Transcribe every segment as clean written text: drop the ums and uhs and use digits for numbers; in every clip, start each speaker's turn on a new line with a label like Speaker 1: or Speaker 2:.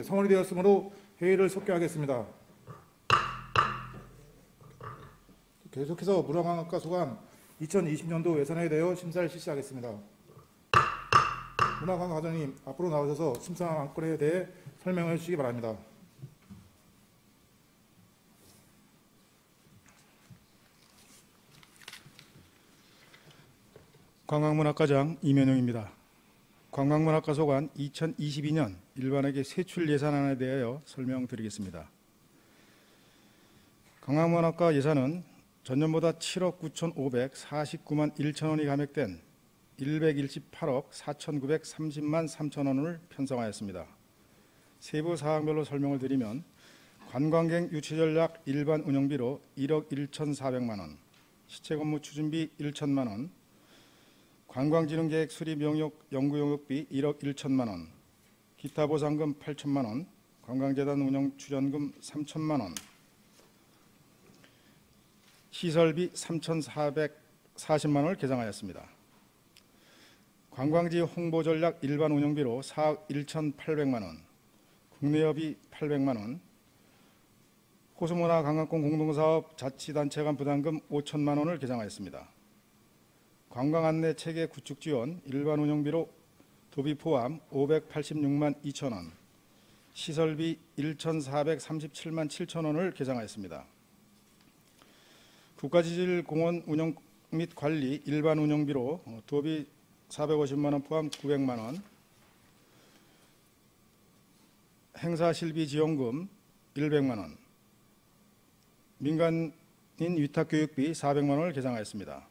Speaker 1: 성원이 되었으므로 회의를 속개하겠습니다. 계속해서 문화관광학과 소관 2020년도 예산에 대하여 심사를 실시하겠습니다. 문화관광과장님 앞으로 나오셔서 심사 안건에 대해 설명해 주시기 바랍니다.
Speaker 2: 관광문학과장 이면용입니다. 관광문학과 소관 2022년 일반회계 세출 예산안에 대하여 설명드리겠습니다. 관광문학과 예산은 전년보다 7억 9,549만 1천원이 감액된 118억 4,930만 3천원을 편성하였습니다. 세부 사항별로 설명을 드리면 관광객 유치전략 일반 운영비로 1억 1,400만원, 시체근무 추진비 1천만원, 관광진흥계획 수립 용역 연구용역비 1억 1천만원, 기타 보상금 8천만원, 관광재단 운영 출연금 3천만원, 시설비 3,440만원을 계상하였습니다. 관광지 홍보전략 일반 운영비로 4억 1,800만원, 국내여비 800만원, 호수문화관광권 공동사업 자치단체 간 부담금 5천만원을 계상하였습니다. 관광안내 체계 구축 지원 일반 운영비로 도비 포함 586만 2천원, 시설비 1,437만 7천원을 계상하였습니다. 국가지질공원 운영 및 관리 일반 운영비로 도비 450만원 포함 900만원, 행사실비 지원금 100만원, 민간인 위탁교육비 400만원을 계상하였습니다.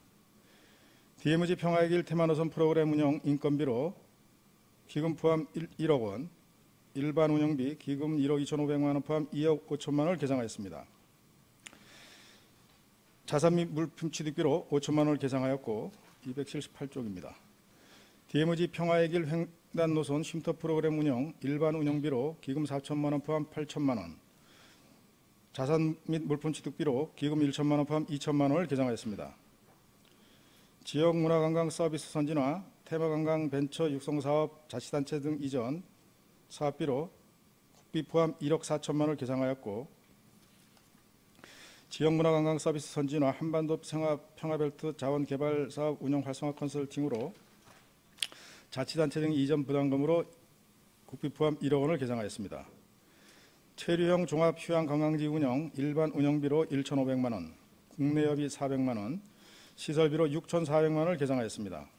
Speaker 2: DMZ 평화의 길 테마노선 프로그램 운영 인건비로 기금 포함 1억 원, 일반 운영비 기금 1억 2,500만원 포함 2억 5천만원을 계상하였습니다. 자산 및 물품 취득비로 5천만원을 계상하였고 278쪽입니다. DMZ 평화의 길 횡단 노선 쉼터 프로그램 운영 일반 운영비로 기금 4천만원 포함 8천만원, 자산 및 물품 취득비로 기금 1천만원 포함 2천만원을 계상하였습니다. 지역 문화관광 서비스 선진화, 테마관광 벤처 육성사업 자치단체 등 이전 사업비로 국비 포함 1억 4천만원을 계상하였고, 지역 문화관광 서비스 선진화, 한반도 평화벨트 자원개발사업 운영 활성화 컨설팅으로 자치단체 등 이전 부담금으로 국비 포함 1억 원을 계상하였습니다. 체류형 종합 휴양 관광지 운영 일반 운영비로 1,500만원, 국내여비 400만원, 시설비로 6,400만원을 계상하였습니다.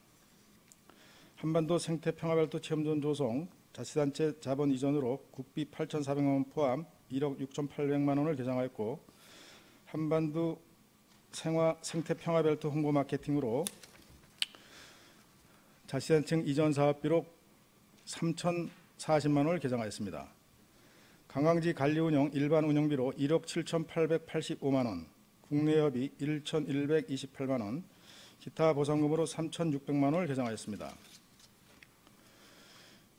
Speaker 2: 한반도 생태평화별도 체험존 조성, 자치단체 자본 이전으로 국비 8,400만원 포함 1억 6,800만원을 계상하였고, 한반도 생태평화별도 홍보 마케팅으로 자치단체 이전 사업비로 3,040만원을 계상하였습니다. 관광지 관리 운영 일반 운영비로 1억 7,885만원, 국내여비 1,128만원, 기타 보상금으로 3,600만원을 계상하였습니다.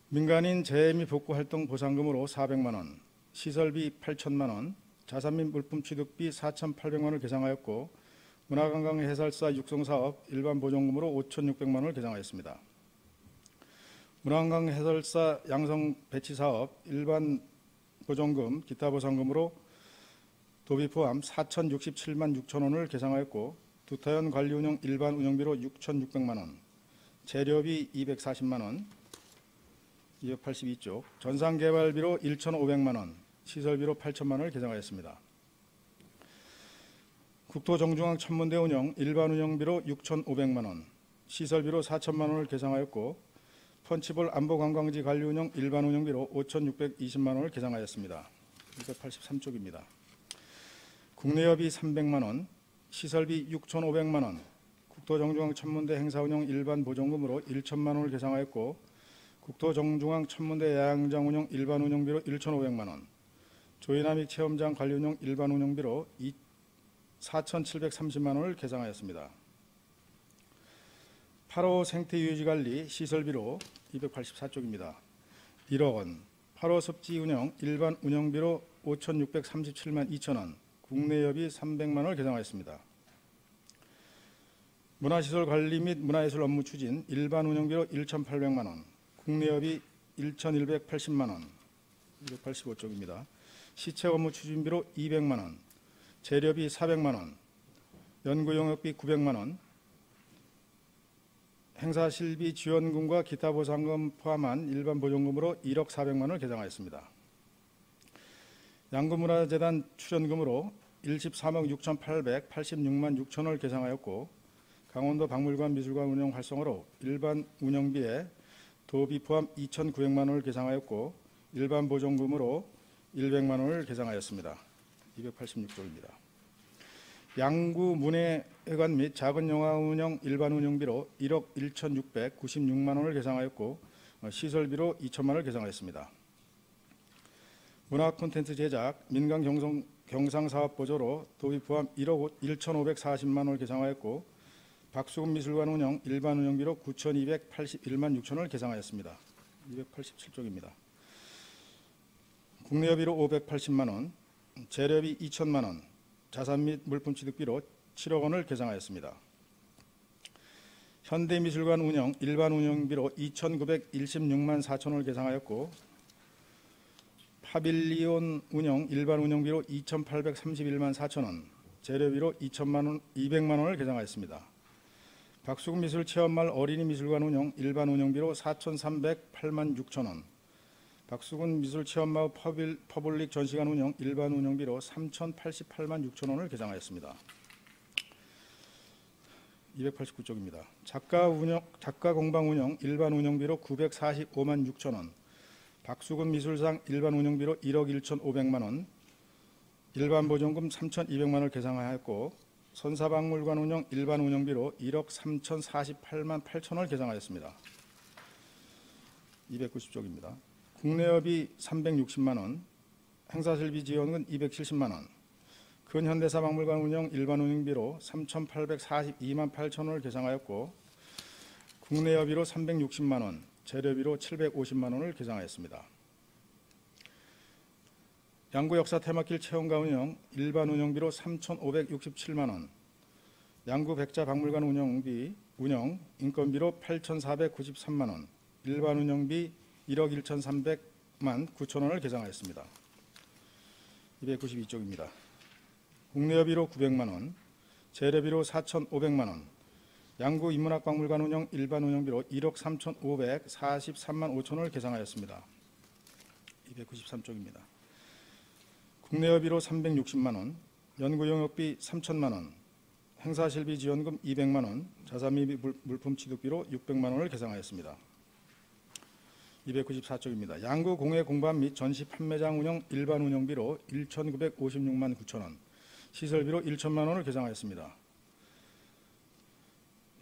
Speaker 2: 민간인 재해 및 복구 활동 보상금으로 400만원, 시설비 8천만원, 자산 및 물품 취득비 4,800만원을 계상하였고, 문화관광 해설사 육성사업 일반 보존금으로 5,600만원을 계상하였습니다. 문화관광 해설사 양성 배치사업 일반 보존금, 기타 보상금으로 도비 포함 4,067만 6천원을 계상하였고, 두타연 관리 운영 일반 운영비로 6,600만원, 재료비 240만원, 282쪽, 전상개발비로 1,500만원, 시설비로 8천만원을 계상하였습니다. 국토정중앙 천문대 운영 일반 운영비로 6,500만원, 시설비로 4천만원을 계상하였고, 펀치볼 안보관광지 관리 운영 일반 운영비로 5,620만원을 계상하였습니다. 283쪽입니다. 국내여비 300만원, 시설비 6,500만원, 국토정중앙 천문대 행사운영 일반 보존금으로 1천만원을 계상하였고, 국토정중앙 천문대 야영장 운영 일반 운영비로 1,500만원, 조이나믹 체험장 관리 운영 일반 운영비로 4,730만원을 계상하였습니다. 8호 생태유지관리 시설비로 284쪽입니다. 1억 원, 8호 습지 운영 일반 운영비로 5,637만 2천원, 국내여비 300만원을 계상하였습니다. 문화시설 관리 및 문화예술 업무 추진 일반 운영비로 1,800만원, 국내여비 1,180만원, 285쪽입니다. 시책 업무 추진비로 200만 원, 재료비 400만 원, 연구용역비 900만 원, 행사실비 지원금과 기타 보상금 포함한 일반 보존금으로 1억 400만 원을 계상하였습니다. 양구문화재단 출연금으로 13억 6,886만 6천 원을 계상하였고, 강원도 박물관 미술관 운영 활성화로 일반 운영비에 도비 포함 2,900만 원을 계상하였고, 일반 보존금으로 100만 원을 계상하였습니다. 286조입니다. 양구 문예회관 및 작은 영화 운영 일반 운영비로 1억 1,696만 원을 계상하였고, 시설비로 2천만 원을 계상하였습니다. 문화 콘텐츠 제작 민간 경상사업 보조로 도비 포함 1억 1,540만 원을 계상하였고, 박수근 미술관 운영 일반 운영비로 9,281만 6천 원을 계상하였습니다. 287쪽입니다. 국내여비로 580만 원, 재료비 2천만 원, 자산 및 물품 취득비로 7억 원을 계상하였습니다. 현대미술관 운영 일반 운영비로 2,916만 4천 원을 계상하였고, 파빌리온 운영 일반 운영비로 2,831만 4천 원, 재료비로 200만 원을 계상하였습니다. 박수근 미술체험말 어린이미술관 운영 일반 운영비로 4,308만 6천 원, 박수근 미술체험마을 퍼블릭 전시관 운영 일반 운영비로 3,088만 6천 원을 계상하였습니다. 289쪽입니다. 작가 공방 운영 일반 운영비로 945만 6천 원, 박수근 미술상 일반 운영비로 1억 1,500만 원, 일반 보존금 3,200만 원을 계상하였고, 선사박물관 운영 일반 운영비로 1억 3,048만 8천 원을 계상하였습니다. 290쪽입니다. 국내여비 360만 원, 행사실비 지원금 270만 원, 근현대사박물관 운영 일반 운영비로 3,842만 8천 원을 계상하였고, 국내여비로 360만 원, 재료비로 750만 원을 계상하였습니다. 양구역사 테마길 체험관 운영 일반 운영비로 3,567만 원, 양구 백자 박물관 운영 인건비로 8,493만 원, 일반 운영비 1억 1,300만 9천 원을 계상하였습니다. 292쪽입니다. 국내여비로 900만 원, 재료비로 4,500만 원, 양구 인문학박물관 운영 일반 운영비로 1억 3,543만 5천 원을 계상하였습니다. 293쪽입니다. 국내여비로 360만 원, 연구용역비 3천만 원, 행사실비 지원금 200만 원, 자산 및 물품 취득비로 600만 원을 계상하였습니다. 294쪽입니다. 양구 공예 공반 및 전시 판매장 운영 일반 운영비로 1,956만 9천 원, 시설비로 1천만 원을 계상하였습니다.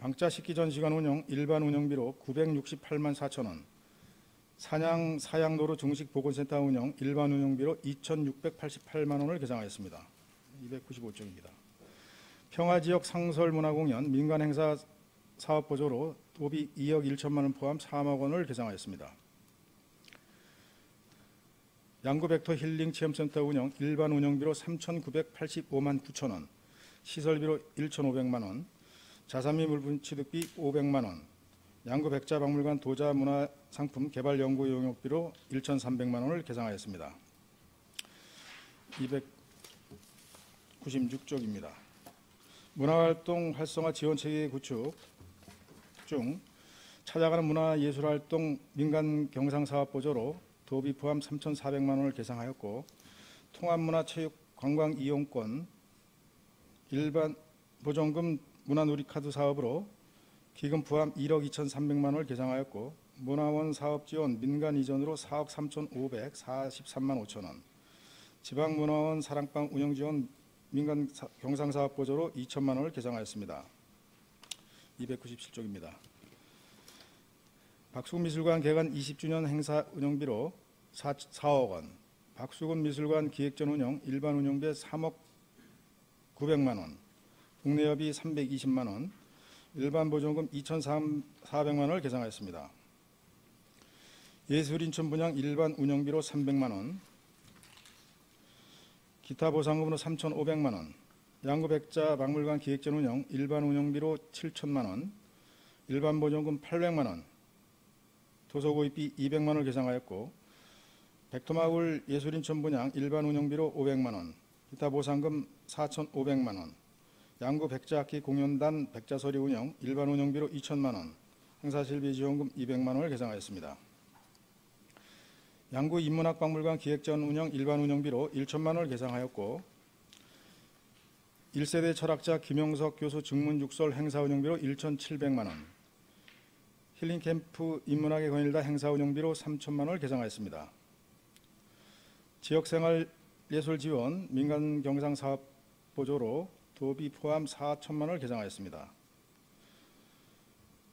Speaker 2: 방자식기 전시관 운영 일반 운영비로 968만 4천 원, 산양 사양도로 중식 보건센터 운영 일반 운영비로 2,688만 원을 계상하였습니다. 295쪽입니다. 평화지역 상설문화공연 민간행사 사업보조로 도비 2억 1천만 원 포함 3억 원을 계상하였습니다. 양구벡터 힐링 체험센터 운영 일반 운영비로 3,985만 9천 원, 시설비로 1,500만 원, 자산 및 물품 취득비 500만 원, 양구 백자 박물관 도자 문화 상품 개발 연구 용역비로 1,300만 원을 계상하였습니다. 296쪽입니다. 문화활동 활성화 지원 체계 구축 중 찾아가는 문화예술활동 민간 경상사업 보조로 도비 포함 3,400만 원을 계상하였고, 통합문화체육관광 이용권 일반 보존금 문화누리카드 사업으로 기금 포함 1억 2,300만 원을 계상하였고, 문화원 사업 지원 민간 이전으로 4억 3,543만 5천 원, 지방문화원 사랑방 운영 지원 민간 경상사업 보조로 2천만 원을 계상하였습니다. 297쪽입니다. 박수근 미술관 개관 20주년 행사 운영비로 4억 원, 박수근 미술관 기획전 운영 일반 운영비 3억 900만 원, 국내여비 320만 원, 일반 보존금 2,400만 원을 계상하였습니다. 예술인천 분양 일반 운영비로 300만 원, 기타 보상금으로 3,500만 원, 양구백자 박물관 기획전 운영 일반 운영비로 7천만 원, 일반 보존금 800만 원, 도서구입비 200만 원을 계상하였고, 백토마을 예술인천 분양 일반 운영비로 500만 원, 기타 보상금 4,500만 원, 양구 백자악기 공연단 백자소리 운영 일반 운영비로 2천만 원, 행사실비 지원금 200만 원을 계상하였습니다. 양구 인문학박물관 기획전 운영 일반 운영비로 1천만 원을 계상하였고 1세대 철학자 김영석 교수 증문죽설 행사 운영비로 1,700만 원, 힐링캠프 인문학의 권일다 행사 운영비로 3천만 원을 계상하였습니다. 지역생활예술 지원 민간 경상 사업 보조로 도비 포함 4천만 원을 계상하였습니다.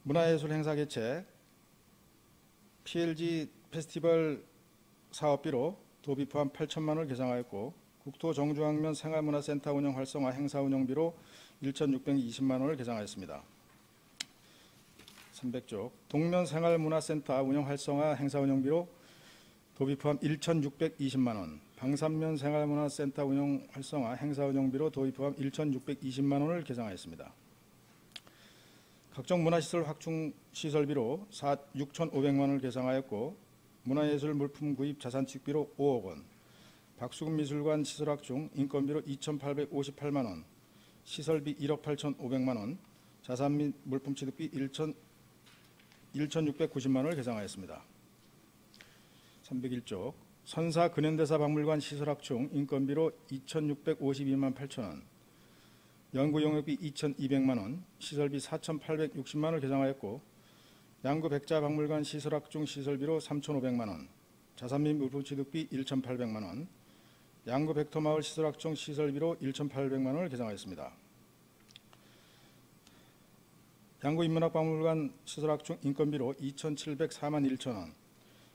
Speaker 2: 문화예술 행사 개최 PLG 페스티벌 사업비로 도비 포함 8천만 원을 계상하였고 국토 정주항면 생활문화센터 운영 활성화 행사 운영비로 1,620만 원을 계상하였습니다. 300쪽 동면 생활문화센터 운영 활성화 행사 운영비로 도비 포함 1,620만 원, 방산면 생활문화센터 운영 활성화 행사 운영비로 도비 포함 1,620만 원을 계상하였습니다. 각종 문화시설 확충 시설비로 6,500만 원을 계상하였고 문화예술 물품 구입 자산취득비로 5억 원, 박수근 미술관 시설 확충 인건비로 2,858만 원, 시설비 1억 8,500만 원, 자산 및 물품 취득비 1,690만 원을 계상하였습니다. 301쪽 선사 근현대사 박물관 시설 확충 인건비로 2,652만 8천 원, 연구 용역비 2,200만 원, 시설비 4,860만 원을 계상하였고 양구 백자 박물관 시설 확충 시설비로 3,500만 원, 자산 및 물품 취득비 1,800만 원, 양구 백토마을 시설 확충 시설비로 1,800만 원을 계상하였습니다. 양구 인문학 박물관 시설 확충 인건비로 2,704만 1천 원,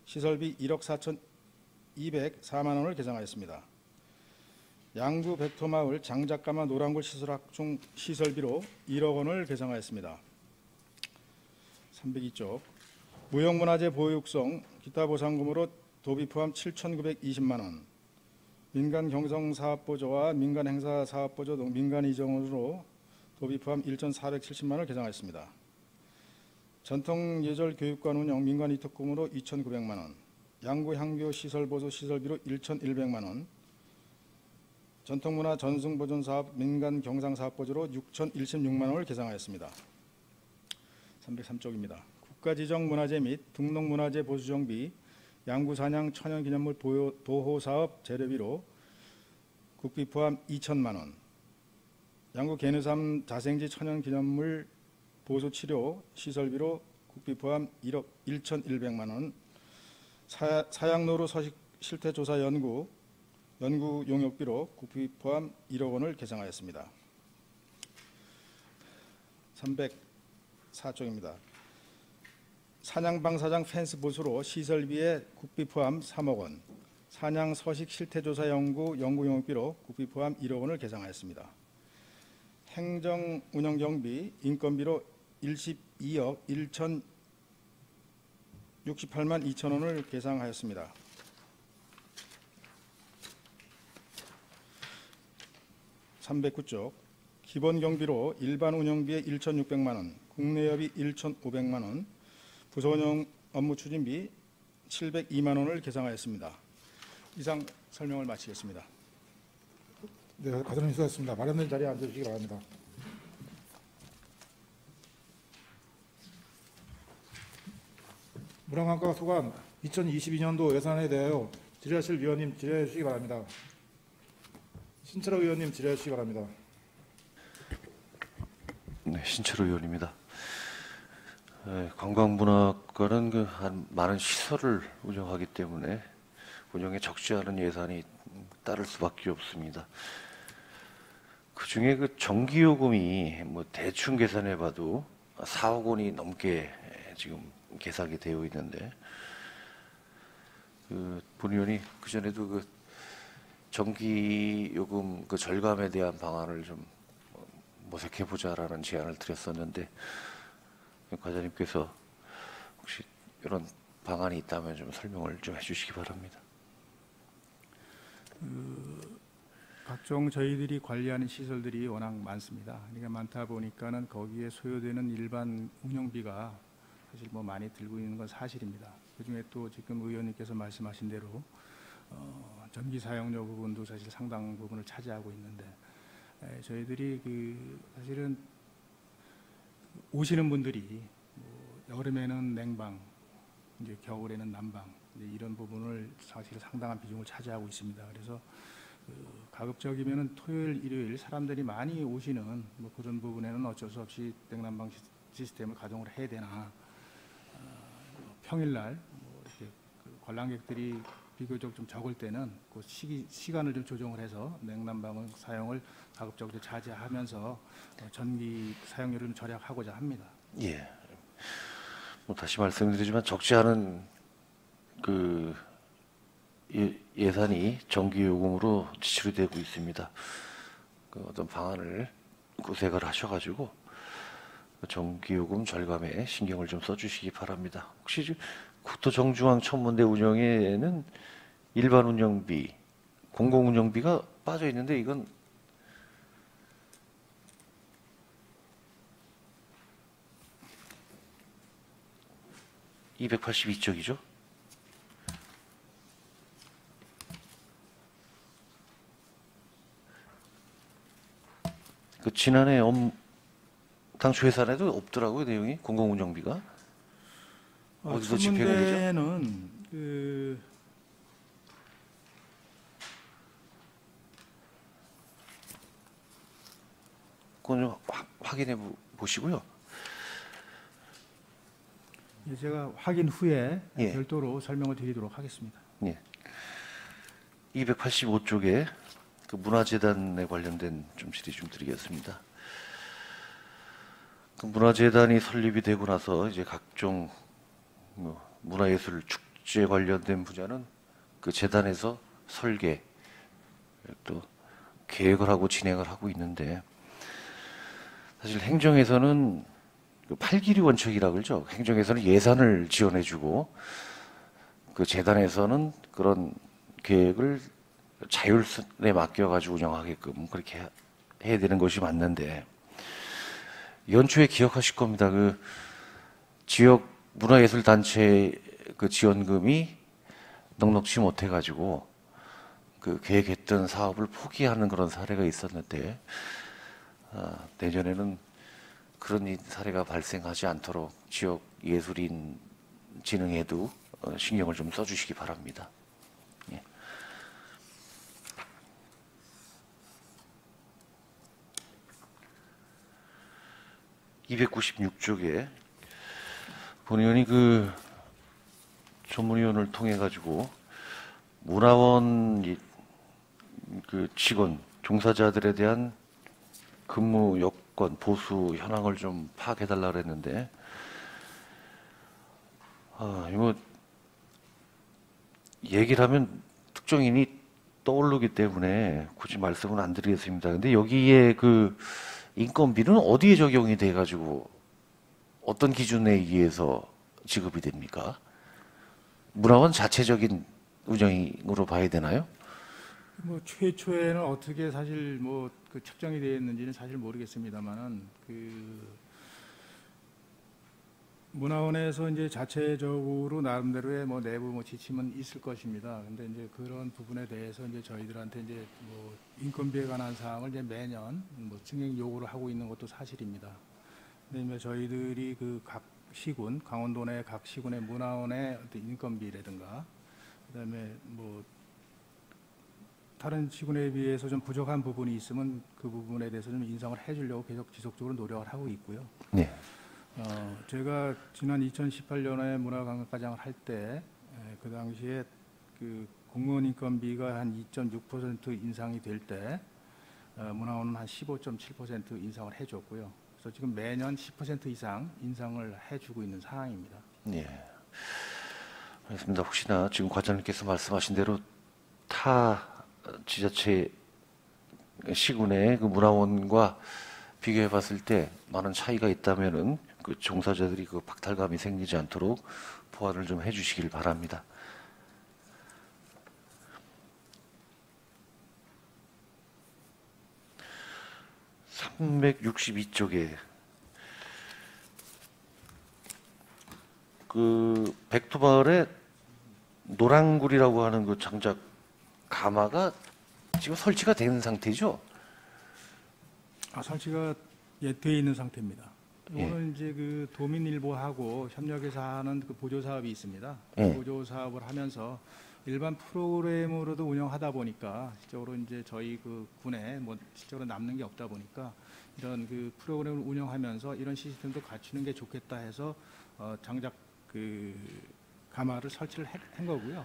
Speaker 2: 시설비 1억 4,204만 원을 계상하였습니다. 양구 백토마을 장작가마 노란골 시설 확충 시설비로 1억 원을 계상하였습니다. 302쪽 무형문화재 보유육성 기타 보상금으로 도비 포함 7,920만 원, 민간 경성사업보조와 민간 행사사업보조 등 민간 이전으로 도비 포함 1,470만 원을 계상하였습니다. 전통예절교육관 운영 민간 이특금으로 2,900만 원, 양구 향교 시설보조 시설비로 1,100만 원, 전통문화 전승보존사업 민간 경상사업보조로 6,016만 원을 계상하였습니다. 303쪽입니다. 국가지정문화재 및 등록문화재 보수정비 양구 산양 천연기념물 보호사업 재료비로 국비 포함 2천만 원, 양구 개누삼 자생지 천연기념물 보수치료 시설비로 국비 포함 1억 1,100만 원, 사양로루 서식 실태조사 연구 용역비로 국비 포함 1억 원을 계상하였습니다. 304쪽입니다. 산양방사장 펜스 보수로 시설비에 국비 포함 3억 원, 산양 서식 실태조사 연구 용역비로 국비 포함 1억 원을 계상하였습니다. 행정 운영 경비 인건비로 12억 1,068만 2천 원을 계상하였습니다. 309쪽 기본 경비로 일반 운영비에 1,600만 원, 국내여비 1,500만 원, 부서 운영 업무 추진비 702만 원을 계상하였습니다. 이상 설명을 마치겠습니다.
Speaker 1: 네, 과장님 수고하셨습니다. 마련된 자리에 앉아주시기 바랍니다. 문화관과 소관 2022년도 예산에 대하여 질의하실 위원님 질의해 주시기 바랍니다. 신철호 의원님 질의해 주시기 바랍니다.
Speaker 3: 네, 신철호 의원입니다. 관광문화과는 많은 시설을 운영하기 때문에 운영에 적지 않은 예산이 따를 수밖에 없습니다. 그 중에 그 전기요금이 대충 계산해봐도 4억 원이 넘게 지금 계산이 되어 있는데, 본 의원이 그 전에도 그 전기요금 그 절감에 대한 방안을 좀 모색해보자라는 제안을 드렸었는데, 과장님께서 혹시 이런 방안이 있다면 좀 설명을 좀 해주시기 바랍니다.
Speaker 2: 각종 저희들이 관리하는 시설들이 워낙 많습니다. 그러니까 많다 보니까는 거기에 소요되는 일반 운영비가 사실 많이 들고 있는 건 사실입니다. 그중에 또 지금 의원님께서 말씀하신 대로 전기 사용료 부분도 사실 상당 부분을 차지하고 있는데 저희들이 사실은 오시는 분들이 뭐 여름에는 냉방, 이제 겨울에는 난방 이제 이런 부분을 사실 상당한 비중을 차지하고 있습니다. 그래서 가급적이면은 토요일, 일요일 사람들이 많이 오시는 뭐 그런 부분에는 어쩔 수 없이 냉난방 시스템을 가동을 해야 되나, 평일날 뭐 이렇게 관람객들이 비교적 좀 적을 때는 그 시간을 좀 조정을 해서 냉난방 사용을 가급적으로 자제하면서 전기 사용료를 좀 절약하고자 합니다.
Speaker 3: 예. 뭐 다시 말씀드리지만 적지 않은 예산이 전기요금으로 지출이 되고 있습니다. 어떤 방안을 구색을 하셔가지고 전기요금 절감에 신경을 좀 써주시기 바랍니다. 혹시 국토정중앙 천문대 운영에는 일반 운영비, 공공 운영비가 빠져 있는데 이건 (282쪽이죠) 지난해 당초 예산에도 없더라고요, 내용이. 공공 운영비가 어디서 집행이 되죠?
Speaker 2: 천문대는
Speaker 3: 그건 좀 확인해 보시고요.
Speaker 2: 제가 확인 후에
Speaker 3: 예.
Speaker 2: 별도로 설명을 드리도록 하겠습니다.
Speaker 3: 예. 285쪽에 문화재단에 관련된 좀 질의 좀 드리겠습니다. 문화재단이 설립이 되고 나서 이제 각종 문화예술 축제 관련된 분야는 재단에서 설계 또 계획을 하고 진행을 하고 있는데, 사실 행정에서는 8길이 원칙이라고 그러죠. 행정에서는 예산을 지원해주고 재단에서는 그런 계획을 자율성에 맡겨가지고 운영하게끔 그렇게 해야 되는 것이 맞는데, 연초에 기억하실 겁니다. 지역 문화예술단체 지원금이 넉넉치 못해가지고 계획했던 사업을 포기하는 그런 사례가 있었는데, 내년에는 그런 사례가 발생하지 않도록 지역 예술인 진흥에도 신경을 좀 써주시기 바랍니다. 예. (296쪽에) 본의원이 전문위원을 통해 가지고 문화원 직원 종사자들에 대한 근무 여건 보수 현황을 좀 파악해 달라고 했는데, 이거 얘기를 하면 특정인이 떠오르기 때문에 굳이 말씀은 안 드리겠습니다. 근데 여기에 인건비는 어디에 적용이 돼 가지고 어떤 기준에 의해서 지급이 됩니까? 문화원 자체적인 운영으로 봐야 되나요?
Speaker 2: 뭐 최초에는 어떻게 사실 측정이 되어 있는지는 사실 모르겠습니다만은 문화원에서 이제 자체적으로 나름대로의 내부 지침은 있을 것입니다. 근데 이제 그런 부분에 대해서 이제 저희들한테 이제 인건비에 관한 사항을 이제 매년 증액 요구를 하고 있는 것도 사실입니다. 근데 저희들이 각 시군, 강원도 내 각 시군의 문화원의 어떤 인건비라든가, 그다음에 다른 시군에 비해서 좀 부족한 부분이 있으면 그 부분에 대해서 좀 인상을 해주려고 계속 지속적으로 노력을 하고 있고요.
Speaker 3: 네.
Speaker 2: 제가 지난 2018년에 문화관광과장을 할 때 그 당시에 공무원 인건비가 한 2.6% 인상이 될 때 문화원은 한 15.7% 인상을 해줬고요. 그래서 지금 매년 10% 이상 인상을 해주고 있는 상황입니다.
Speaker 3: 네. 알겠습니다. 혹시나 지금 과장님께서 말씀하신 대로 타 지자체 시군의 문화원과 비교해 봤을 때 많은 차이가 있다면은 종사자들이 박탈감이 생기지 않도록 보완을 좀 해주시길 바랍니다. (362쪽에) 백두마을에 노랑굴이라고 하는 장작 가마가 지금 설치가 된 상태죠?
Speaker 2: 설치가 돼 있는 상태입니다. 이거는 이제 그 도민일보하고 협력해서 하는 그 보조 사업이 있습니다.
Speaker 3: 예.
Speaker 2: 보조 사업을 하면서 일반 프로그램으로도 운영하다 보니까 실적으로 이제 저희 그 군에 뭐 실적으로 남는 게 없다 보니까 이런 그 프로그램을 운영하면서 이런 시스템도 갖추는 게 좋겠다 해서 장작 그 가마를 설치를 한 거고요.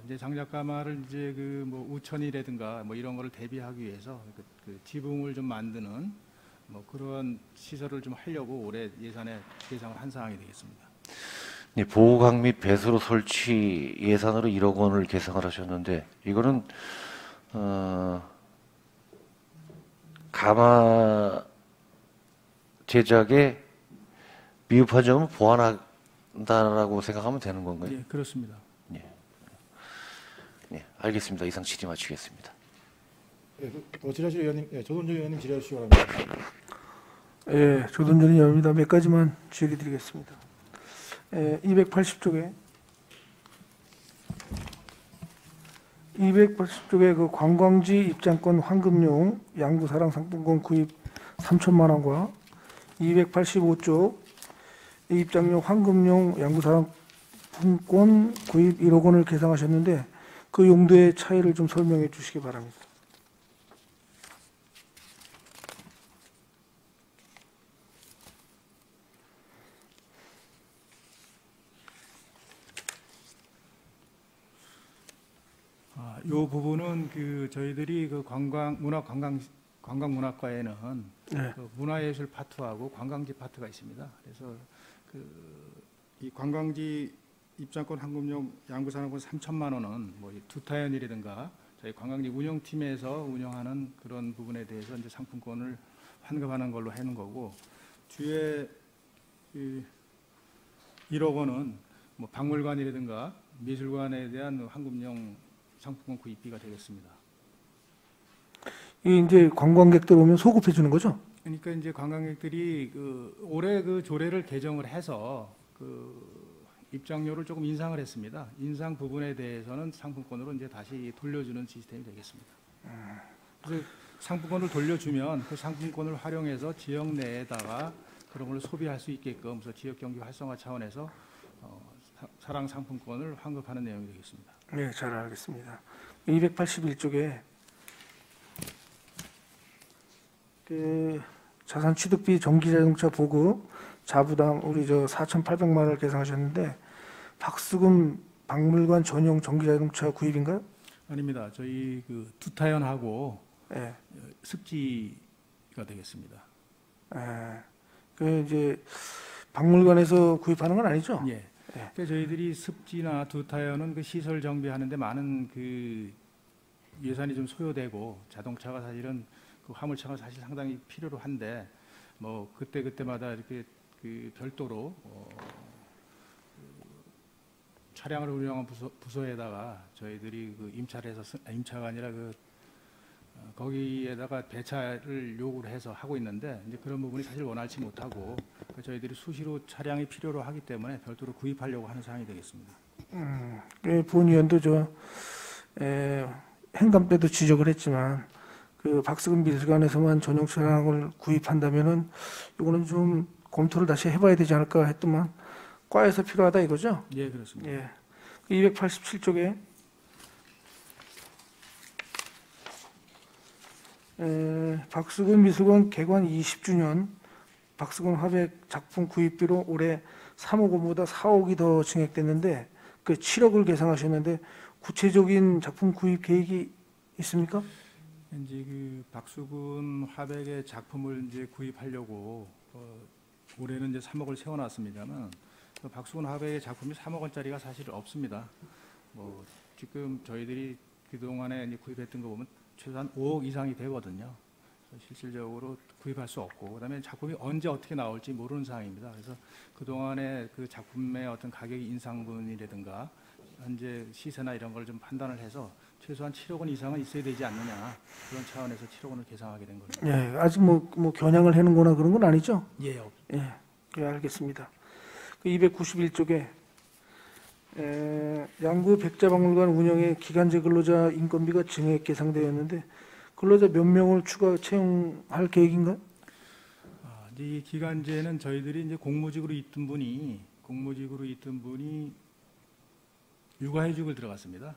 Speaker 2: 이제 장작 가마를 이제 그 뭐 우천이라든가 뭐 이런 거를 대비하기 위해서 그 지붕을 좀 만드는 뭐 그런 시설을 좀 하려고 올해 예산에 예상을 한 사항이 되겠습니다.
Speaker 3: 네, 보호각 및 배수로 설치 예산으로 1억 원을 계상을 하셨는데 이거는 가마 제작에 미흡한 점은 보완한다라고 생각하면 되는 건가요?
Speaker 2: 예, 그렇습니다.
Speaker 3: 네, 알겠습니다. 이상 질의 마치겠습니다.
Speaker 1: 질의하실 의원님, 조동준 의원님 질의해 주시기 바랍니다.
Speaker 4: 예, 조던전 의원입니다. 몇 가지만 질의 드리겠습니다. 280쪽에 그 관광지 입장권 황금용 양구사랑 상품권 구입 3천만 원과 285쪽 입장용 황금용 양구사랑 상품권 구입 1억 원을 계상하셨는데 그 용도의 차이를 좀 설명해 주시기 바랍니다.
Speaker 2: 이 부분은 그 저희들이 그 관광문학과에는
Speaker 4: 네.
Speaker 2: 그 문화예술 파트하고 관광지 파트가 있습니다. 그래서 이 관광지 입장권 황금용 양구산업은 3천만 원은 뭐 두타연이라든가 저희 관광지 운영팀에서 운영하는 그런 부분에 대해서 이제 상품권을 환급하는 걸로 해놓은 거고 뒤에 1억 원은 뭐 박물관이라든가 미술관에 대한 황금용 상품권 구입비가 되겠습니다.
Speaker 4: 이 이제 관광객들 오면 소급해 주는 거죠?
Speaker 2: 그러니까 이제 관광객들이 그 올해 그 조례를 개정을 해서 그 입장료를 조금 인상을 했습니다. 인상 부분에 대해서는 상품권으로 이제 다시 돌려주는 시스템이 되겠습니다. 그래서 상품권을 돌려주면 그 상품권을 활용해서 지역 내에다가 그런 걸 소비할 수 있게끔 그래서 지역 경기 활성화 차원에서 사랑 상품권을 환급하는 내용이 되겠습니다.
Speaker 4: 네, 잘 알겠습니다. 281쪽에 그 자산 취득비 전기자동차 보급 자부담 우리 4,800만 원을 계상하셨는데 박수금 박물관 전용 전기자동차 구입인가요?
Speaker 2: 아닙니다. 저희 그 두타연하고
Speaker 4: 네.
Speaker 2: 습지가 되겠습니다.
Speaker 4: 그 이제 박물관에서 구입하는 건 아니죠?
Speaker 2: 예. 그러니까 저희들이 습지나 두타연은 그 시설 정비하는데 많은 그 예산이 좀 소요되고 자동차가 사실은 그 화물차가 사실 상당히 필요로 한데 뭐 그때마다 이렇게 그 별도로 차량을 운영한 부서에다가 저희들이 그 임차를 해서 임차가 아니라 그 거기에다가 배차를 요구를 해서 하고 있는데 이제 그런 부분이 사실 원활치 못하고 저희들이 수시로 차량이 필요로 하기 때문에 별도로 구입하려고 하는 사항이 되겠습니다.
Speaker 4: 본 의원도 행감 때도 지적을 했지만 그 박수금 미술관에서만 전용 차량을 구입한다면은 이거는 좀 검토를 다시 해봐야 되지 않을까 했더만 과에서 필요하다 이거죠?
Speaker 2: 예, 그렇습니다.
Speaker 4: 예. 287쪽에 박수근 미술관 개관 20주년 박수근 화백 작품 구입비로 올해 3억 원보다 4억이 더 증액됐는데 그 7억을 계상하셨는데 구체적인 작품 구입 계획이 있습니까?
Speaker 2: 이제 그 박수근 화백의 작품을 이제 구입하려고 올해는 이제 3억을 세워놨습니다만 그 박수근 화백의 작품이 3억 원짜리가 사실 없습니다. 뭐 지금 저희들이 그 동안에 이제 구입했던 거 보면 최소한 5억 이상이 되거든요. 실질적으로 구입할 수 없고, 그다음에 작품이 언제 어떻게 나올지 모르는 상황입니다. 그래서 그 동안에 그 작품의 어떤 가격의 인상분이라든가 현재 시세나 이런 걸 좀 판단을 해서 최소한 7억 원 이상은 있어야 되지 않느냐 그런 차원에서 7억 원을 계상하게 된 겁니다.
Speaker 4: 예, 아직 뭐 겨냥을 해놓거나 그런 건 아니죠?
Speaker 2: 예,
Speaker 4: 예, 알겠습니다. 그 291쪽에 양구 백자박물관 운영에 기간제 근로자 인건비가 증액 예상되었는데 근로자 몇 명을 추가 채용할 계획인가?
Speaker 2: 이제 이 기간제는 저희들이 이제 공무직으로 있던 분이 육아휴직을 들어갔습니다.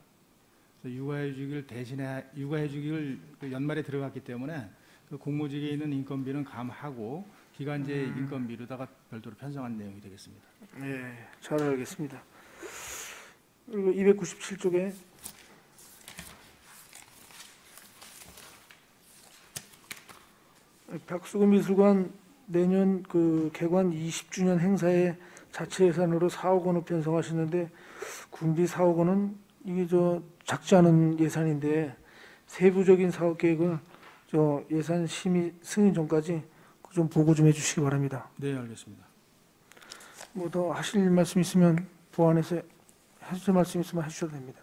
Speaker 2: 그래서 육아휴직을 그 연말에 들어갔기 때문에 그 공무직에 있는 인건비는 감하고 기간제 인건비로다가 별도로 편성한 내용이 되겠습니다.
Speaker 4: 네, 잘 알겠습니다. 그리고 297쪽에 박수근 미술관 내년 그 개관 20주년 행사에 자체 예산으로 4억 원을 편성하시는데 군비 4억 원은 이게 작지 않은 예산인데 세부적인 사업 계획을 예산 심의 승인 전까지 좀 보고 좀 해주시기 바랍니다.
Speaker 2: 네, 알겠습니다.
Speaker 4: 뭐 더 하실 말씀 있으면 보완해서 하실 말씀 있으면 해주셔도 됩니다.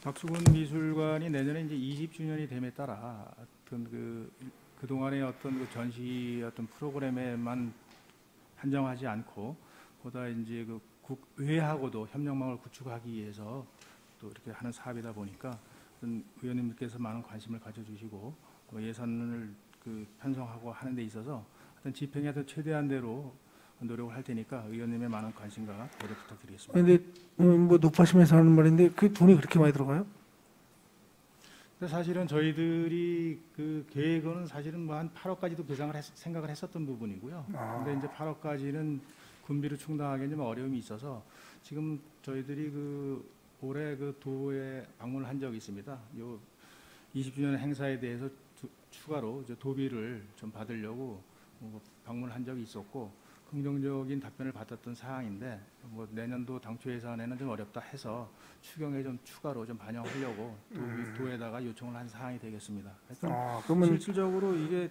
Speaker 2: 박수근 미술관이 내년에 이제 20주년이 됨에 따라 어떤 그동안의 어떤 그 전시 어떤 프로그램에만 한정하지 않고 보다 이제 그 국외하고도 협력망을 구축하기 위해서 또 이렇게 하는 사업이다 보니까 어떤 의원님들께서 많은 관심을 가져주시고 예산을 편성하고 하는 데 있어서 어떤 집행에서 최대한대로 노력을 할 테니까 의원님의 많은 관심과 배려 부탁드리겠습니다.
Speaker 4: 그런데 뭐 높아시면서 하는 말인데 그 돈이 그렇게 많이 들어가요?
Speaker 2: 근데 사실은 저희들이 그 계획은 사실은 뭐 한 8억까지도 생각을 했었던 부분이고요. 근데 이제 8억까지는 군비로 충당하기는 좀 어려움이 있어서 지금 저희들이 올해 도에 방문을 한 적이 있습니다. 요 20주년 행사에 대해서 추가로 이제 도비를 좀 받으려고 방문을 한 적이 있었고 긍정적인 답변을 받았던 사항인데 뭐 내년도 당초 예산에는 좀 어렵다 해서 추경에 좀 추가로 좀 반영하려고 도에다가 요청을 한 사항이 되겠습니다. 하여튼
Speaker 4: 그러면
Speaker 2: 실질적으로 이게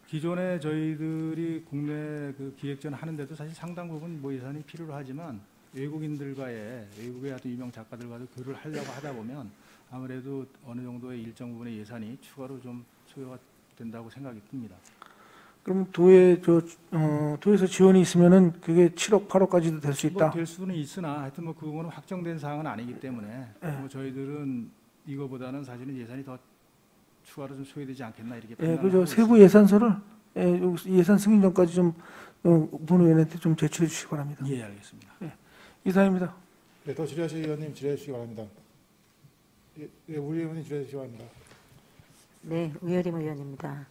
Speaker 2: 기존에 저희들이 국내 기획전 하는데도 사실 상당 부분 뭐 예산이 필요로 하지만 외국의 아주 유명 작가들과도 교류를 하려고 하다 보면 아무래도 어느 정도의 일정 부분의 예산이 추가로 좀 소요가 된다고 생각이 듭니다.
Speaker 4: 그럼 도에서 지원이 있으면은 그게 7억, 8억까지도 될 수 있다.
Speaker 2: 될 수는 있으나 하여튼 뭐 그거는 확정된 사항은 아니기 때문에 뭐 저희들은 이거보다는 사실은 예산이 더 추가로 좀 소요되지 않겠나 이렇게 판단을 하고
Speaker 4: 세부 예산서를 예산 승인 전까지 좀 본의원한테 좀 제출해 주시기 바랍니다.
Speaker 2: 예, 알겠습니다.
Speaker 4: 이상입니다.
Speaker 1: 네, 더 질의하실 의원님 질의해 주시기 바랍니다. 예, 우리 의원님 질의해 주시기 바랍니다.
Speaker 5: 네, 우여림 의원입니다.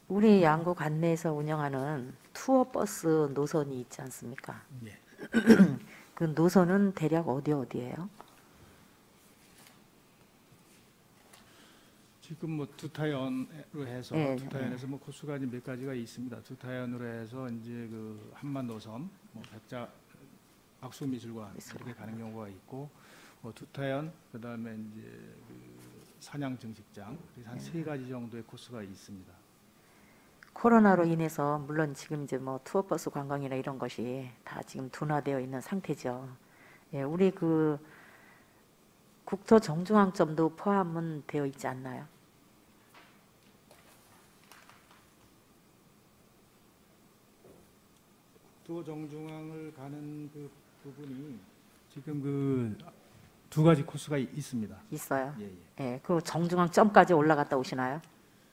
Speaker 5: 우리 양구 관내에서 운영하는 투어버스 노선이 있지 않습니까?
Speaker 2: 예.
Speaker 5: 그 노선은 대략 어디예요?
Speaker 2: 지금 뭐 두타연으로 해서
Speaker 5: 예,
Speaker 2: 두타연에서 뭐 코스가 이제 몇 가지가 있습니다. 두타연으로 해서 이제 한만 노선, 뭐 백자 박수미술관 이렇게 가는 경우가 있고, 뭐 두타연 그다음에 이제 산양 증식장 한 3가지 정도의 코스가 있습니다.
Speaker 5: 코로나로 인해서 물론 지금 이제 뭐 투어버스 관광이나 이런 것이 다 지금 둔화되어 있는 상태죠. 예, 우리 국토 정중앙점도 포함은 되어 있지 않나요?
Speaker 2: 국토 정중앙을 가는 부분이 지금 2가지 코스가 있습니다.
Speaker 5: 있어요.
Speaker 2: 예, 예.
Speaker 5: 예, 그 정중앙점까지 올라갔다 오시나요?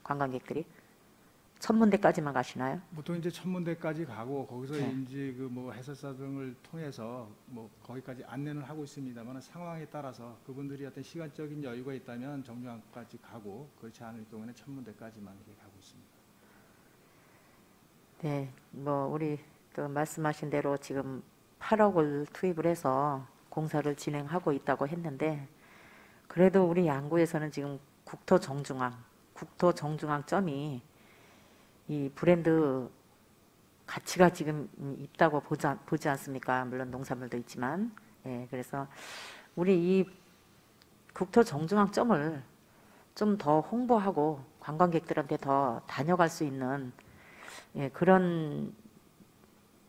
Speaker 5: 관광객들이? 천문대까지만 가시나요?
Speaker 2: 보통 이제 천문대까지 가고 거기서
Speaker 5: 네.
Speaker 2: 이제 뭐 해설사 등을 통해서 뭐 거기까지 안내는 하고 있습니다만 상황에 따라서 그분들이 어떤 시간적인 여유가 있다면 정중앙까지 가고 그렇지 않을 경우에는 천문대까지만 이렇게 가고 있습니다.
Speaker 5: 네, 뭐 우리 말씀하신 대로 지금 8억을 투입을 해서 공사를 진행하고 있다고 했는데 그래도 우리 양구에서는 지금 국토 정중앙점이 이 브랜드 가치가 지금 있다고 보지 않습니까? 물론 농산물도 있지만, 예, 그래서 우리 이 국토 정중앙점을 좀 더 홍보하고 관광객들한테 더 다녀갈 수 있는 그런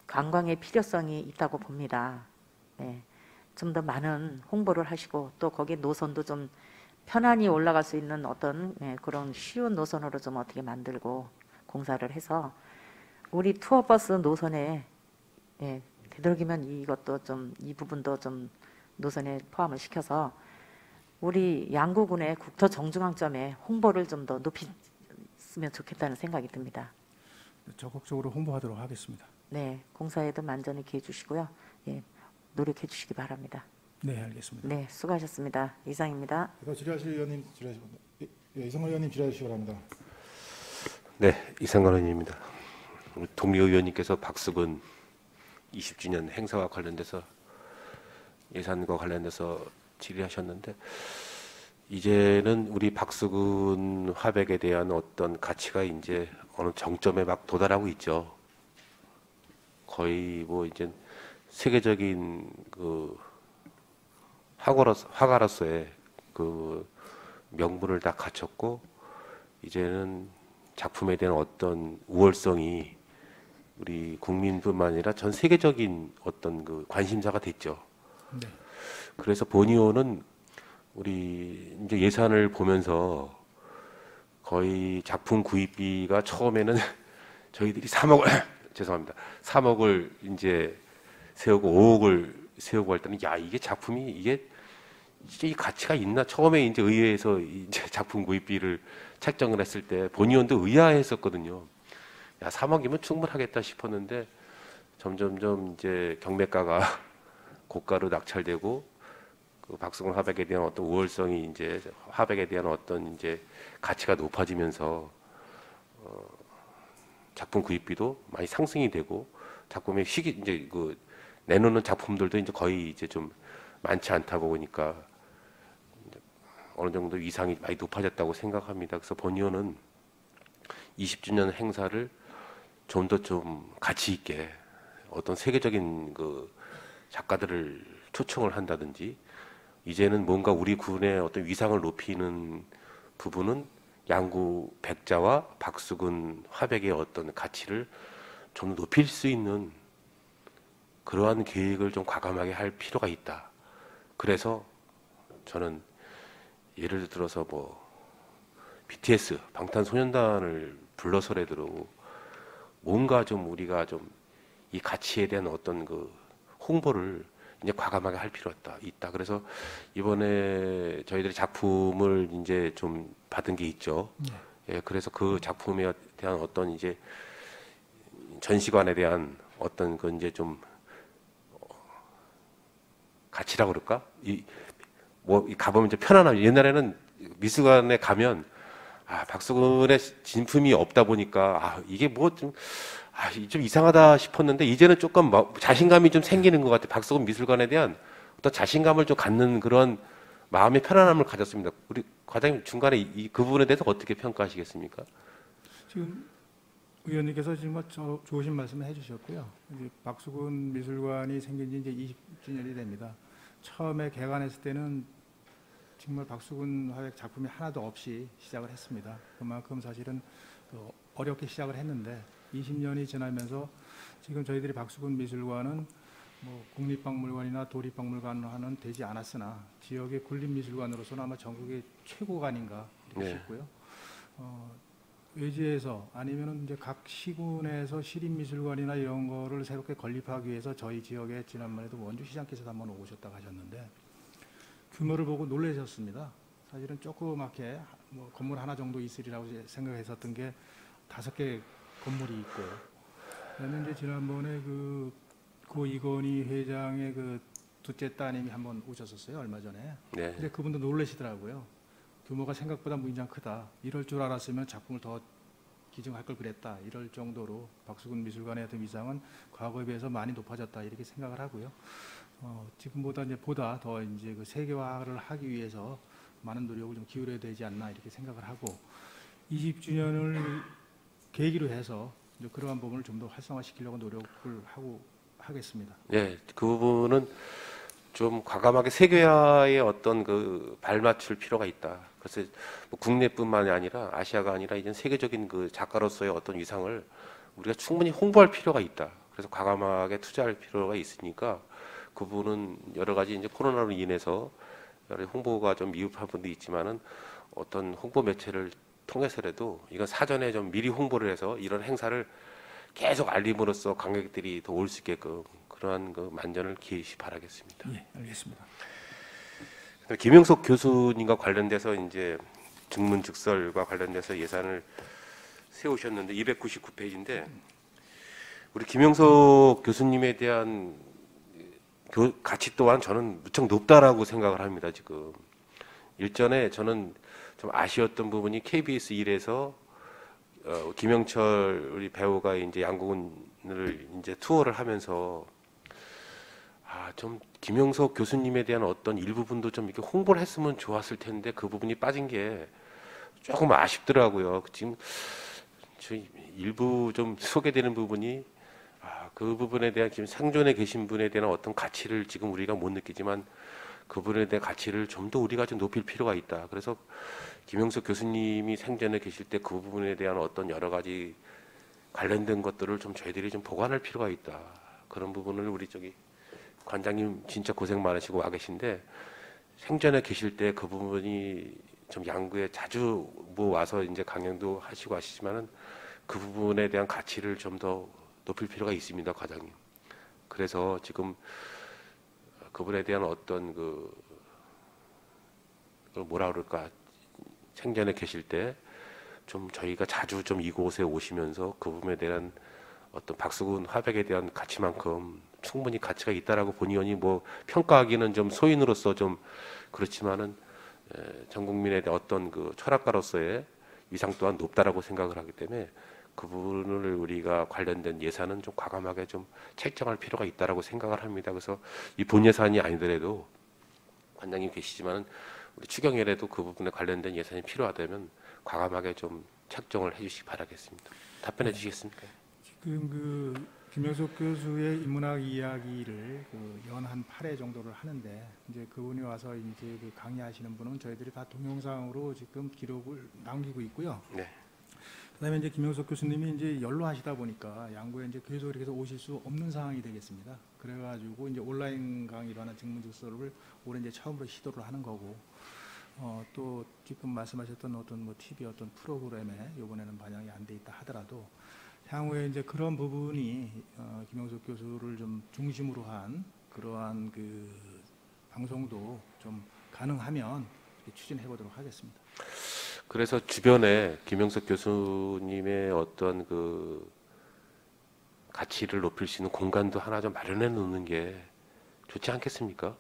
Speaker 5: 관광의 필요성이 있다고 봅니다. 예, 좀 더 많은 홍보를 하시고 또 거기 노선도 좀 편안히 올라갈 수 있는 어떤 그런 쉬운 노선으로 좀 어떻게 만들고 공사를 해서 우리 투어버스 노선에 예, 되도록이면 이것도 좀 이 부분도 좀 노선에 포함을 시켜서 우리 양구군의 국토 정중앙점에 홍보를 좀 더 높이면 좋겠다는 생각이 듭니다.
Speaker 2: 적극적으로 홍보하도록 하겠습니다.
Speaker 5: 네, 공사에도 만전히 기해 주시고요. 예, 노력해 주시기 바랍니다.
Speaker 2: 네, 알겠습니다.
Speaker 5: 네, 수고하셨습니다. 이상입니다.
Speaker 1: 이거 질의하실 의원님 질의하시기 바랍니다. 예, 이성걸 의원님 질의하시기 바랍니다.
Speaker 6: 네, 이상걸 의원입니다. 우리 동료 의원님께서 박수근 20주년 행사와 관련돼서 예산과 관련돼서 질의하셨는데 이제는 우리 박수근 화백에 대한 어떤 가치가 이제 어느 정점에 막 도달하고 있죠. 거의 뭐 이제 세계적인 그 화가로서의 그 명분을 다 갖췄고 이제는 작품에 대한 어떤 우월성이 우리 국민뿐만 아니라 전 세계적인 어떤 그 관심사가 됐죠.
Speaker 2: 네.
Speaker 6: 그래서 보니오는 우리 이제 예산을 보면서 거의 작품 구입비가 처음에는 저희들이 3억 죄송합니다. 3억을 이제 세우고 5억을 세우고 할 때는 야 이게 작품이 이게 진짜 이 가치가 있나 처음에 이제 의회에서 이제 작품 구입비를 책정을 했을 때 본의원도 의아했었거든요. 야 3억이면 충분하겠다 싶었는데 점점점 이제 경매가가 고가로 낙찰되고 그 박수근 화백에 대한 어떤 우월성이 이제 화백에 대한 어떤 이제 가치가 높아지면서 작품 구입비도 많이 상승이 되고 작품의 시기 이제 그 내놓는 작품들도 이제 거의 이제 좀 많지 않다 보니까 어느 정도 위상이 많이 높아졌다고 생각합니다. 그래서 본의원은 20주년 행사를 좀 더 좀 가치 있게 어떤 세계적인 그 작가들을 초청을 한다든지 이제는 뭔가 우리 군의 어떤 위상을 높이는 부분은 양구 백자와 박수근 화백의 어떤 가치를 좀 높일 수 있는 그러한 계획을 좀 과감하게 할 필요가 있다. 그래서 저는 예를 들어서 뭐 BTS 방탄소년단을 불러서라도 뭔가 좀 우리가 좀 이 가치에 대한 어떤 그 홍보를 이제 과감하게 할 필요가 있다. 그래서 이번에 저희들이 작품을 이제 좀 받은 게 있죠. 예, 그래서 그 작품에 대한 어떤 이제 전시관에 대한 어떤 그 이제 좀 가치라고 그럴까? 가보면 이제 편안함. 옛날에는 미술관에 가면 박수근의 진품이 없다 보니까 이게 뭐 좀 이상하다 싶었는데 이제는 조금 자신감이 좀 생기는 것 같아요. 박수근 미술관에 대한 어떤 자신감을 좀 갖는 그런 마음의 편안함을 가졌습니다. 우리 과장님 중간에 그 부분에 대해서 어떻게 평가하시겠습니까?
Speaker 2: 지금 의원님께서 지금 좋으신 말씀을 해주셨고요. 이제 박수근 미술관이 생긴 지 이제 20주년이 됩니다. 처음에 개관했을 때는 정말 박수근 화백 작품이 하나도 없이 시작을 했습니다. 그만큼 사실은 어렵게 시작을 했는데 20년이 지나면서 지금 저희들이 박수근 미술관은 뭐 국립박물관이나 도립박물관은 되지 않았으나 지역의 군립미술관으로서는 아마 전국의 최고관인가
Speaker 6: 네.
Speaker 2: 싶고요. 외지에서 아니면은 이제 각 시군에서 시립미술관이나 이런 거를 새롭게 건립하기 위해서 저희 지역에 지난번에도 원주시장께서 한번 오셨다고 하셨는데 규모를 보고 놀라셨습니다. 사실은 조그맣게 뭐 건물 하나 정도 있으리라고 생각했었던 게 5개 건물이 있고, 그다음에 이제 지난번에 고 이건희 회장의 그 둘째 따님이 한번 오셨었어요, 얼마 전에.
Speaker 6: 네.
Speaker 2: 근데 그분도 놀라시더라고요. 규모가 생각보다 무진장 크다. 이럴 줄 알았으면 작품을 더 기증할 걸 그랬다. 이럴 정도로 박수근 미술관의 어떤 위상은 과거에 비해서 많이 높아졌다. 이렇게 생각을 하고요. 지금보다 보다 더 이제 그 세계화를 하기 위해서 많은 노력을 좀 기울여야 되지 않나 이렇게 생각을 하고 20주년을 계기로 해서 이제 그러한 부분을 좀 더 활성화시키려고 노력을 하겠습니다.
Speaker 6: 네, 그 부분은 좀 과감하게 세계화에 어떤 그 발맞출 필요가 있다. 그래서 뭐 국내뿐만이 아니라 아시아가 아니라 이제 세계적인 그 작가로서의 어떤 위상을 우리가 충분히 홍보할 필요가 있다. 그래서 과감하게 투자할 필요가 있으니까 그 부분은 여러 가지 이제 코로나로 인해서 여러 홍보가 좀 미흡한 분도 있지만은 어떤 홍보 매체를 통해서라도 이건 사전에 좀 미리 홍보를 해서 이런 행사를 계속 알림으로써 관객들이 더 올 수 있게끔 그러한 그 만전을 기해주시 바라겠습니다.
Speaker 2: 예, 알겠습니다.
Speaker 6: 김영석 교수님과 관련돼서 이제 증문즉설과 관련돼서 예산을 세우셨는데 299페이지인데 우리 김영석 교수님에 대한 가치 또한 저는 무척 높다라고 생각을 합니다. 지금 일전에 저는 좀 아쉬웠던 부분이 KBS 1에서 김영철 우리 배우가 이제 양궁을 이제 투어를 하면서 좀 김영석 교수님에 대한 어떤 일부분도 좀 이렇게 홍보를 했으면 좋았을 텐데 그 부분이 빠진 게 조금 아쉽더라고요. 지금 저 일부 좀 소개되는 부분이 그 부분에 대한 지금 생존에 계신 분에 대한 어떤 가치를 지금 우리가 못 느끼지만 그분에 대한 가치를 좀 더 우리가 좀 높일 필요가 있다. 그래서 김영석 교수님이 생전에 계실 때 그 부분에 대한 어떤 여러 가지 관련된 것들을 좀 저희들이 좀 보완할 필요가 있다. 그런 부분을 우리 저기 관장님 진짜 고생 많으시고 와 계신데 생전에 계실 때 그 부분이 좀 양구에 자주 뭐 와서 이제 강연도 하시고 하시지만은 그 부분에 대한 가치를 좀 더 높일 필요가 있습니다, 과장님. 그래서 지금 그분에 대한 어떤 그 뭐라 그럴까 생전에 계실 때 좀 저희가 자주 좀 이곳에 오시면서 그 부분에 대한 어떤 박수근 화백에 대한 가치만큼 충분히 가치가 있다라고 본 의원이 뭐 평가하기는 좀 소인으로서 좀 그렇지만은 전 국민에 대한 어떤 그 철학가로서의 위상 또한 높다라고 생각을 하기 때문에 그 부분을 우리가 관련된 예산은 좀 과감하게 좀 책정할 필요가 있다라고 생각을 합니다. 그래서 이 본 예산이 아니더라도 관장님 계시지만은 우리 추경에라도 그 부분에 관련된 예산이 필요하다면 과감하게 좀 책정을 해주시기 바라겠습니다. 답변해 주시겠습니까?
Speaker 2: 지금 그 김영석 교수의 인문학 이야기를 그 연 한 8회 정도를 하는데 이제 그분이 와서 이제 그 강의하시는 분은 저희들이 다 동영상으로 지금 기록을 남기고 있고요.
Speaker 6: 네.
Speaker 2: 그다음에 이제 김영석 교수님이 이제 연로하시다 보니까 양구에 이제 계속 이렇게 해서 오실 수 없는 상황이 되겠습니다. 그래가지고 이제 온라인 강의로 하는 증문즉설을 올해 이제 처음으로 시도를 하는 거고, 또 지금 말씀하셨던 어떤 뭐 TV 어떤 프로그램에 이번에는 반영이 안 돼 있다 하더라도 향후에 이제 그런 부분이 김영석 교수를 좀 중심으로 한 그러한 그 방송도 좀 가능하면 추진해 보도록 하겠습니다.
Speaker 6: 그래서 주변에 김영석 교수님의 어떤 그 가치를 높일 수 있는 공간도 하나 좀 마련해 놓는 게 좋지 않겠습니까?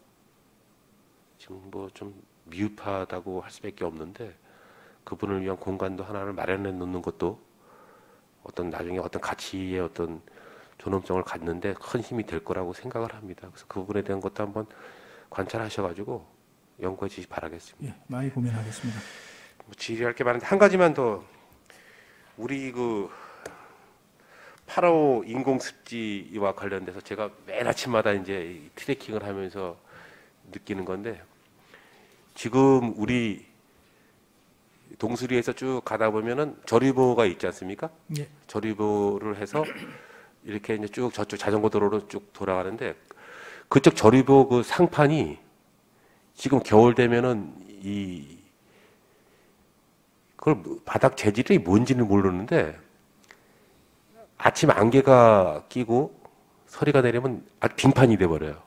Speaker 6: 지금 뭐 좀 미흡하다고 할 수밖에 없는데 그분을 위한 공간도 하나를 마련해 놓는 것도 어떤 나중에 어떤 가치의 어떤 존엄성을 갖는데 큰 힘이 될 거라고 생각을 합니다. 그래서 그 부분에 대한 것도 한번 관찰하셔가지고 연구해 주시기 바라겠습니다.
Speaker 2: 예, 많이 고민하겠습니다.
Speaker 6: 뭐 질의할 게 많은데 한 가지만 더 우리 그 8호 인공습지와 관련돼서 제가 매일 아침마다 이제 트래킹을 하면서 느끼는 건데 지금 우리 동수리에서 쭉 가다 보면은 저리보가 있지 않습니까?
Speaker 2: 예.
Speaker 6: 저리보를 해서 이렇게 이제 쭉 저쪽 자전거 도로로 쭉 돌아가는데 그쪽 저리보 그 상판이 지금 겨울 되면은 그걸 바닥 재질이 뭔지는 모르는데 아침 안개가 끼고 서리가 내리면 빙판이 돼 버려요.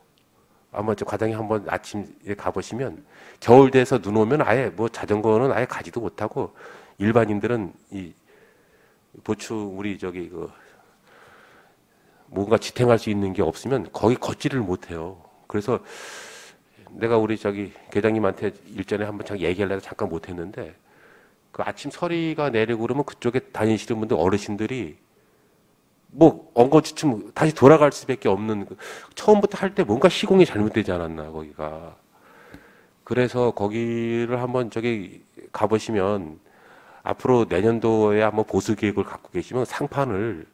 Speaker 6: 아마 저 과장님 한번 아침에 가보시면 겨울 돼서 눈 오면 아예 뭐 자전거는 아예 가지도 못하고 일반인들은 이 보충 우리 저기 그 뭔가 지탱할 수 있는 게 없으면 거기 걷지를 못해요. 그래서 내가 우리 저기 계장님한테 일전에 한번 잠깐 얘기하려다 잠깐 못했는데 그 아침 서리가 내리고 그러면 그쪽에 다니시는 분들 어르신들이 뭐 엉거주춤 다시 돌아갈 수밖에 없는 처음부터 할 때 뭔가 시공이 잘못되지 않았나 거기가. 그래서 거기를 한번 저기 가보시면 앞으로 내년도에 한번 보수 계획을 갖고 계시면 상판을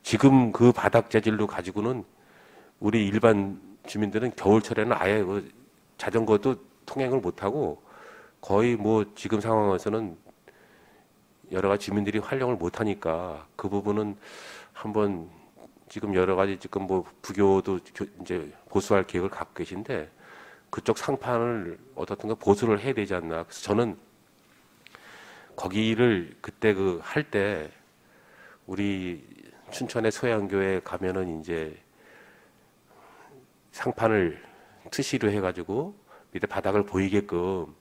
Speaker 6: 지금 그 바닥 재질로 가지고는 우리 일반 주민들은 겨울철에는 아예 뭐 자전거도 통행을 못하고 거의 뭐 지금 상황에서는 여러 가지 주민들이 활용을 못하니까 그 부분은 한번 지금 여러 가지 지금 뭐 부교도 이제 보수할 계획을 갖고 계신데 그쪽 상판을 어떻든가 보수를 해야 되지 않나. 그래서 저는 거기를 그때 그 할 때 우리 춘천의 소양교에 가면은 이제 상판을 트시로 해가지고 밑에 바닥을 보이게끔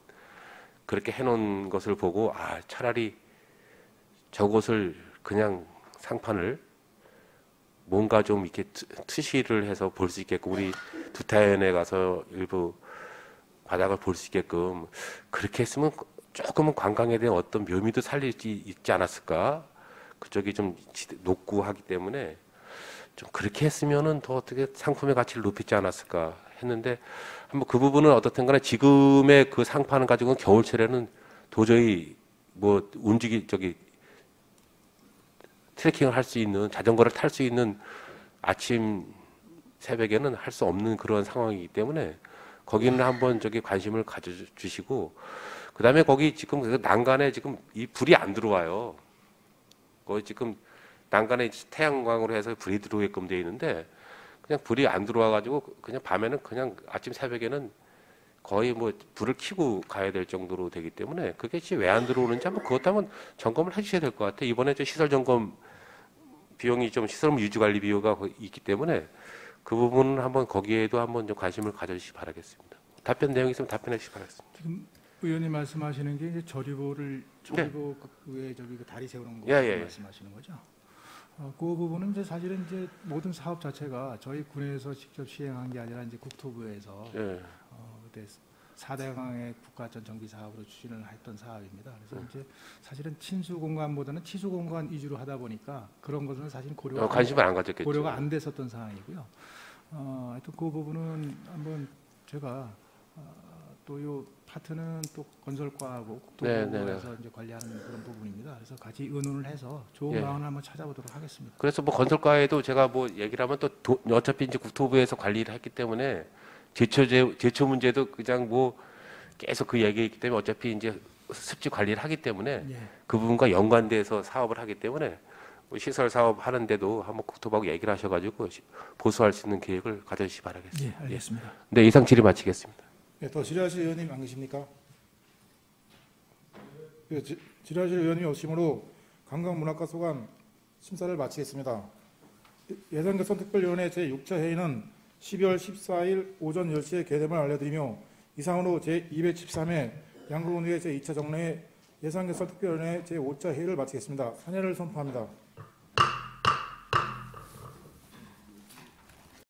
Speaker 6: 그렇게 해놓은 것을 보고 아 차라리 저곳을 그냥 상판을 뭔가 좀 이렇게 트시를 해서 볼 수 있게끔 우리 두타연에 가서 일부 바닥을 볼 수 있게끔 그렇게 했으면 조금은 관광에 대한 어떤 묘미도 살릴 수 있지 않았을까? 그쪽이 좀 높고 하기 때문에 좀 그렇게 했으면은 더 어떻게 상품의 가치를 높이지 않았을까 했는데 한번 그 부분은 어떻든 간에 지금의 그 상판을 가지고는 겨울철에는 도저히 뭐 트레킹을 할 수 있는 자전거를 탈 수 있는 아침 새벽에는 할 수 없는 그런 상황이기 때문에 거기는 한번 관심을 가져주시고 그다음에 거기 지금 그 난간에 지금 이 불이 안 들어와요. 거기 지금 난간에 태양광으로 해서 불이 들어오게끔 돼 있는데 그냥 불이 안 들어와 가지고 그냥 밤에는 그냥 아침 새벽에는 거의 뭐 불을 켜고 가야 될 정도로 되기 때문에 그게 왜 안 들어오는지 한번 그것도 한번 점검을 해주셔야 될 것 같아요. 이번에 저 시설 점검 비용이 좀 시설물 유지 관리 비용가 있기 때문에 그 부분은 한번 거기에도 한번 좀 관심을 가져주시기 바라겠습니다. 답변 내용이 있으면 답변해 주시기 바라겠습니다.
Speaker 2: 지금 의원님 말씀하시는 게 이제 조리보 위에 그 다리 세우는 거
Speaker 6: 예.
Speaker 2: 말씀하시는 거죠? 그 부분은 이제 사실은 이제 모든 사업 자체가 저희 군에서 직접 시행한 게 아니라 이제 국토부에서
Speaker 6: 예.
Speaker 2: 그때 4대강의 국가전 정비 사업으로 추진을 했던 사업입니다. 그래서 이제 사실은 친수 공간보다는 치수 공간 위주로 하다 보니까 그런 것은 사실
Speaker 6: 관심을 안 가졌겠죠.
Speaker 2: 고려가 안 됐었던 상황이고요. 하여튼 그 부분은 한번 제가 또 요 파트는 또 건설과하고 국토부에서 이제 관리하는 그런 부분입니다. 그래서 같이 의논을 해서 좋은 방안을 한번 찾아보도록 하겠습니다.
Speaker 6: 그래서 뭐 건설과에도 제가 뭐 얘기를 하면 또 어차피 이제 국토부에서 관리를 했기 때문에 제초 문제도 그냥 뭐 계속 그 얘기했기 때문에 어차피 이제 습지 관리를 하기 때문에 그 부분과 연관돼서 사업을 하기 때문에 뭐 시설 사업 하는데도 한번 국토부하고 얘기를 하셔가지고 보수할 수 있는 계획을 가져주시기 바라겠습니다.
Speaker 2: 예, 알겠습니다.
Speaker 6: 네, 이상 질의 마치겠습니다.
Speaker 1: 네, 더 질의하실 의원님 안 계십니까? 질의하실 의원님이 없으므로 관광문화과 소관 심사를 마치겠습니다. 예산개선 특별위원회 제6차 회의는 12월 14일 오전 10시에 개됨을 알려드리며 이상으로 제213회 양구군의회 제2차 정례 예산개선 특별위원회 제5차 회의를 마치겠습니다. 산회를 선포합니다.